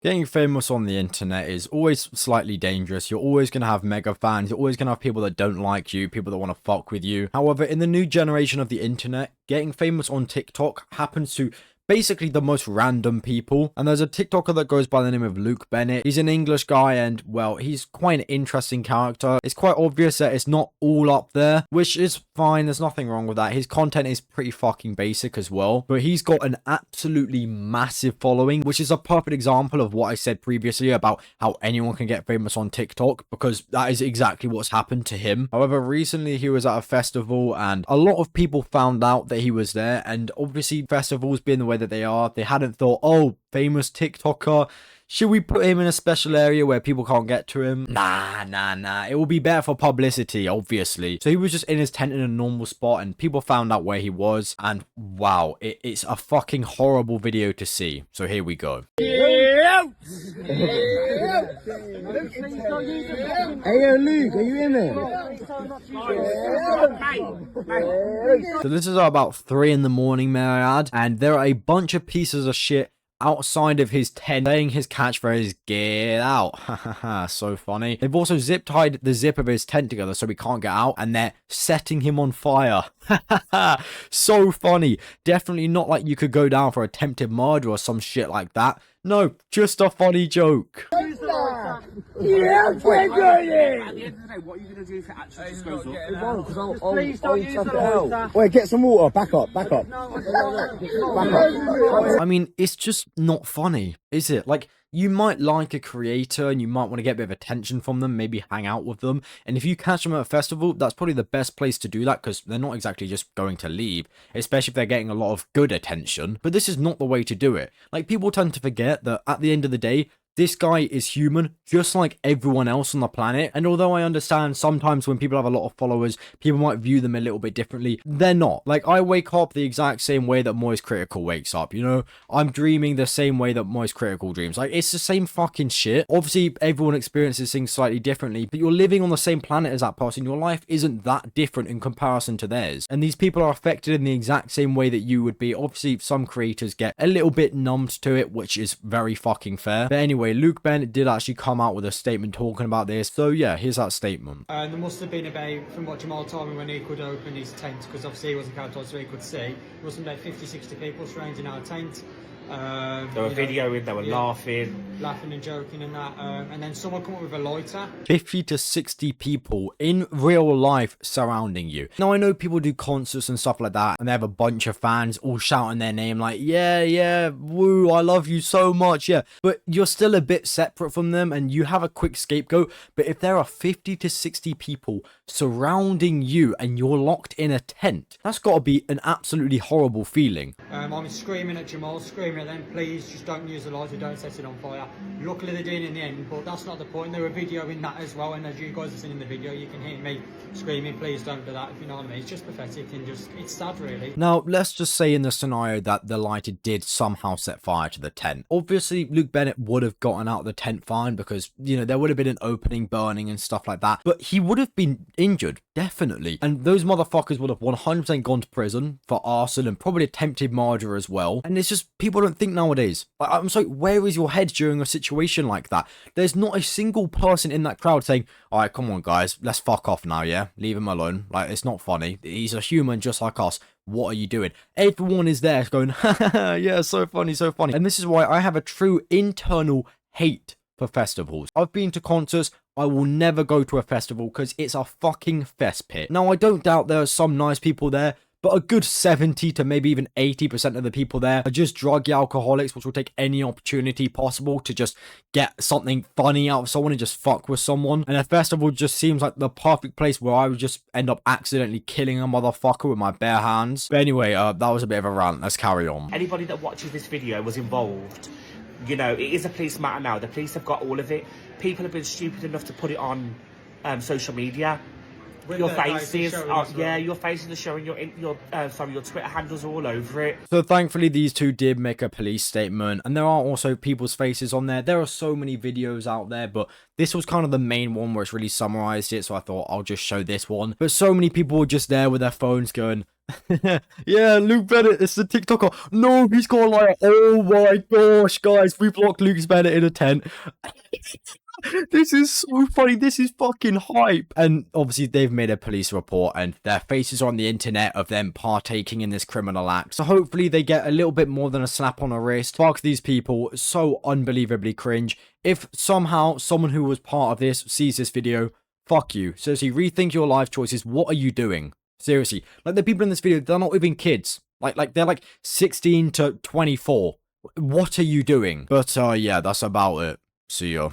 Getting famous on the internet is always slightly dangerous. You're always going to have mega fans. You're always going to have people that don't like you, people that want to fuck with you. However, in the new generation of the internet, getting famous on TikTok happens to basically the most random people. And there's a TikToker that goes by the name of Luke Bennett. He's an English guy and, well, he's quite an interesting character. It's quite obvious that it's not all up there, which is fine. There's nothing wrong with that. His content is pretty fucking basic as well, but he's got an absolutely massive following, which is a perfect example of what I said previously about how anyone can get famous on TikTok, because that is exactly what's happened to him. However, recently he was at a festival and a lot of people found out that he was there, and obviously festivals being the way that they are, they hadn't thought, oh, famous TikToker, should we put him in a special area where people can't get to him? Nah. It will be better for publicity, obviously. So he was just in his tent in a normal spot and people found out where he was. And wow, it's a fucking horrible video to see. So here we go. Hey, yo, Luke, are you in there? So this is about 3 in the morning, may I add. And there are a bunch of pieces of shit outside of his tent saying his catchphrase, "Get out." So funny. They've also zip tied the zip of his tent together so he can't get out, and they're setting him on fire. So funny. Definitely not like you could go down for attempted murder or some shit like that. No, just a funny joke. Yeah, we're doing it! At the end of the day, what are you going to do if it actually just goes up? Please don't use the lighter. Wait, get some water. Back up. Back up. I mean, it's just not funny, is it? Like, you might like a creator and you might want to get a bit of attention from them, maybe hang out with them. And if you catch them at a festival, that's probably the best place to do that because they're not exactly just going to leave, especially if they're getting a lot of good attention. But this is not the way to do it. Like, people tend to forget that at the end of the day, this guy is human, just like everyone else on the planet. And although I understand sometimes when people have a lot of followers, people might view them a little bit differently, they're not. Like, I wake up the exact same way that Moist Critical wakes up, you know? I'm dreaming the same way that Moist Critical dreams. Like, it's the same fucking shit. Obviously, everyone experiences things slightly differently, but you're living on the same planet as that person. Your life isn't that different in comparison to theirs. And these people are affected in the exact same way that you would be. Obviously, some creators get a little bit numbed to it, which is very fucking fair. But anyway, Luke Bennett did actually come out with a statement talking about this. So yeah, here's that statement. There must have been about, from what Jamals told me when he could open his tent, because obviously he wasn't counted so he could see, there must have been about 50-60 people surrounding our tent. They were videoing, they were laughing and joking and that, and then someone come up with a lighter. 50 to 60 people in real life surrounding you. Now, I know people do concerts and stuff like that, and they have a bunch of fans all shouting their name like, yeah, woo, I love you so much, yeah. But you're still a bit separate from them, and you have a quick scapegoat. But if there are 50 to 60 people surrounding you, and you're locked in a tent, that's got to be an absolutely horrible feeling. I'm screaming at Jamals, screaming at them, please just don't use the lighter, don't set it on fire. Luckily they did in the end, but that's not the point. They were videoing that as well, and as you guys have seen in the video, you can hear me screaming, please don't do that, if you know what I mean. It's just pathetic and just, it's sad really. Now, let's just say in the scenario that the lighter did somehow set fire to the tent. Obviously, Luke Bennett would have gotten out of the tent fine because, you know, there would have been an opening burning and stuff like that, but he would have been injured, definitely. And those motherfuckers would have 100% gone to prison for arson and probably attempted murder as well. And it's just, people don't think nowadays. I'm sorry, where is your head during a situation like that? There's not a single person in that crowd saying, all right, come on guys, let's fuck off now, yeah? Leave him alone. Like, it's not funny. He's a human just like us. What are you doing? Everyone is there going, yeah, so funny, so funny. And this is why I have a true internal hate for festivals. I've been to concerts. I will never go to a festival because it's a fucking fest pit. Now, I don't doubt there are some nice people there, but a good 70 to maybe even 80% of the people there are just druggy alcoholics, which will take any opportunity possible to just get something funny out of someone and just fuck with someone. And a festival just seems like the perfect place where I would just end up accidentally killing a motherfucker with my bare hands. But anyway, that was a bit of a rant. Let's carry on. Anybody that watches this video was involved. You know, it is a police matter now. The police have got all of it. People have been stupid enough to put it on social media. With your their faces faces, showing as well. yeah, your faces are showing, your Twitter handles all over it. So thankfully these two did make a police statement, and there are also people's faces on there. There are so many videos out there, but this was kind of the main one where it's really summarized it, so I thought I'll just show this one. But so many people were just there with their phones going, yeah, Luke Bennett, it's the TikToker. No, he's got like, oh my gosh, guys, we've locked Luke Bennett in a tent. This is so funny. This is fucking hype. And obviously they've made a police report and their faces are on the internet of them partaking in this criminal act. So hopefully they get a little bit more than a slap on the wrist. Fuck these people. So unbelievably cringe. If somehow someone who was part of this sees this video, fuck you. Seriously, rethink your life choices. What are you doing? Seriously. Like the people in this video, they're not even kids. Like they're like 16 to 24. What are you doing? But yeah, that's about it. See ya.